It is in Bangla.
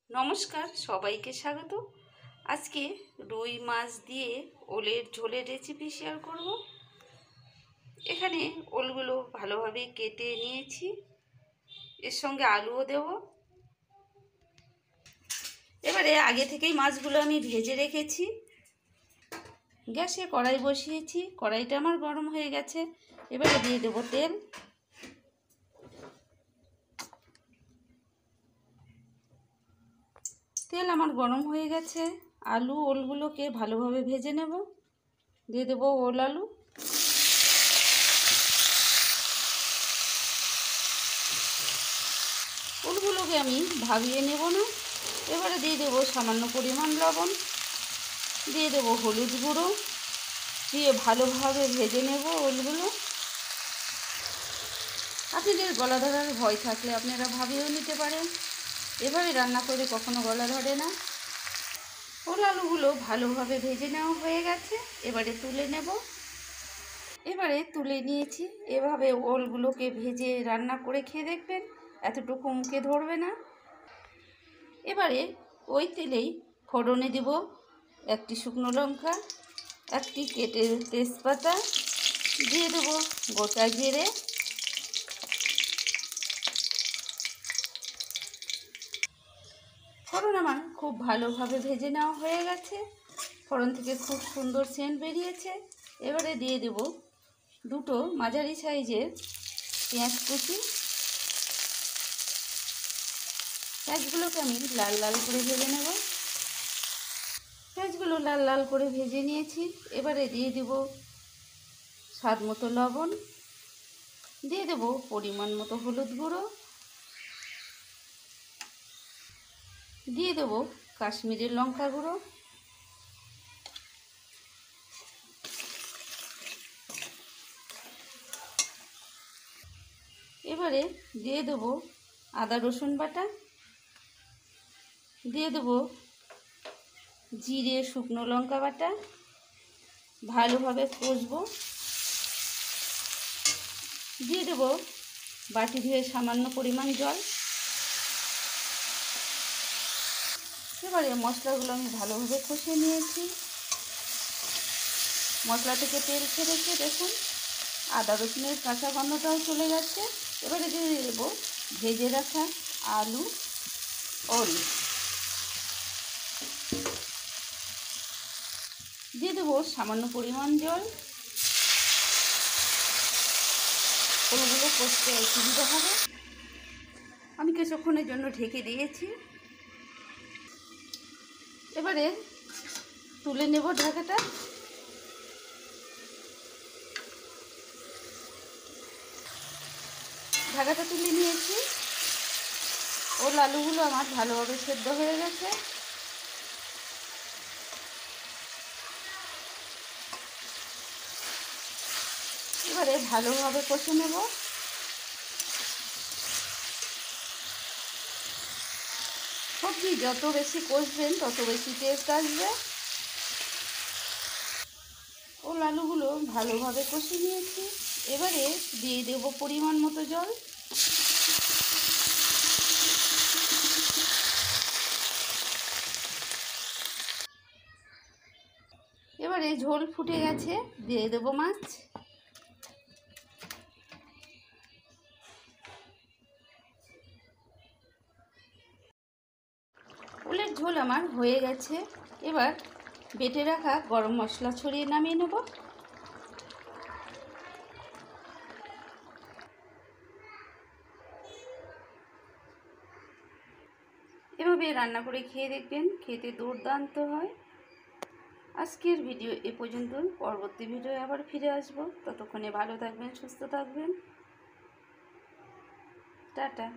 নমস্কার, সবাইকে স্বাগত। আজকে রুই মাছ দিয়ে ওলের ঝোলের রেসিপি শেয়ার করব। এখানে ওলগুলো ভালোভাবে কেটে নিয়েছি, এর সঙ্গে আলুও দেব। এবারে আগে থেকেই মাছগুলো আমি ভেজে রেখেছি। গ্যাসে কড়াই বসিয়েছি, কড়াইটা আমার গরম হয়ে গেছে। এবারে দিয়ে দেবো তেল। তেল আমার গরম হয়ে গেছে। আলু ওলগুলোকে ভালোভাবে ভেজে নেব। দিয়ে দেবো ওল আলু। ওলগুলোকে আমি ভাবিয়ে নেব না। এবারে দিয়ে দেবো সামান্য পরিমাণ লবণ, দিয়ে দেবো হলুদ গুঁড়ো, দিয়ে ভালোভাবে ভেজে নেব ওলগুলো। আপনাদের গলা ধরার ভয় থাকলে আপনারা ভাবিয়েও নিতে পারেন। এভাবে রান্না করে কখনো গলা ধরে না। ওল আলুগুলো ভালোভাবে ভেজে নেওয়া হয়ে গেছে, এবারে তুলে নেব। এবারে তুলে নিয়েছি। এভাবে ওলগুলোকে ভেজে রান্না করে খেয়ে দেখবেন, এতটুকু মুখে ধরবে না। এবারে ওই তেলেই ফোড়নে দেব একটি শুকনো লঙ্কা, একটি কেটে তেজপাতা, দিয়ে দেব গোটা জিরে, ফোড়ন আমার খুব ভালোভাবে ভেজে নেওয়া হয়ে গেছে। ফোড়ন থেকে খুব সুন্দর সেন্ট বেরিয়েছে। এবারে দিয়ে দেব দুটো মাঝারি সাইজের পেঁয়াজ কুচি। পেঁয়াজগুলোকে আমি লাল লাল করে ভেজে নেব। পেঁয়াজগুলো লাল লাল করে ভেজে নিয়েছি। এবারে দিয়ে দেব স্বাদ মতো লবণ, দিয়ে দেব পরিমাণ মতো হলুদ গুঁড়ো, দিয়ে দেব কাশ্মীরি লঙ্কা গুঁড়ো, এবারে দিয়ে দেব আদা রসুন বাটা, দিয়ে দেব জিরে শুকনো লঙ্কা বাটা। ভালোভাবে কষবো। দিয়ে দেব বাটি ধুয়ে সামান্য পরিমাণ জল। এবারে মশলাগুলো আমি ভালোভাবে কষিয়ে নিয়েছি। মশলা থেকে তেল ছেড়েছে, দেখুন আদা রসুনের কাঁচা গন্ধটাও চলে যাচ্ছে। এবারে দিয়ে দেব ভেজে রাখা আলু ওল, দিয়ে দেবো সামান্য পরিমাণ জল। ওলগুলো কষতে সুবিধা হবে। আমি কিছুক্ষণের জন্য ঢেকে দিয়েছি। এবারে তুলে নেব ঢাকাটা। ঢাকাটা তুলে নিয়েছি। ওল আলুগুলো আমার ভালোভাবে সেদ্ধ হয়ে গেছে। এবারে ভালোভাবে কষে নেব। সবজি যত বেশি কষবেন তত বেশি টেস্ট আসবে। ওল আলুগুলো ভালোভাবে কষে নিয়েছি। এবারে দিয়ে দেব পরিমাণ মতো জল। এবারে ঝোল ফুটে গেছে, দিয়ে দেব মাছ। ওলের ঝোল আমার হয়ে গেছে। এবার বেটে রাখা গরম মশলা ছড়িয়ে নামিয়ে নেব। এভাবে রান্না করে খেয়ে দেখবেন, খেতে দুর্দান্ত হয়। আজকের ভিডিও এ পর্যন্ত। পরবর্তী ভিডিও আবার ফিরে আসবো। ততক্ষণে ভালো থাকবেন, সুস্থ থাকবেন। টাটা।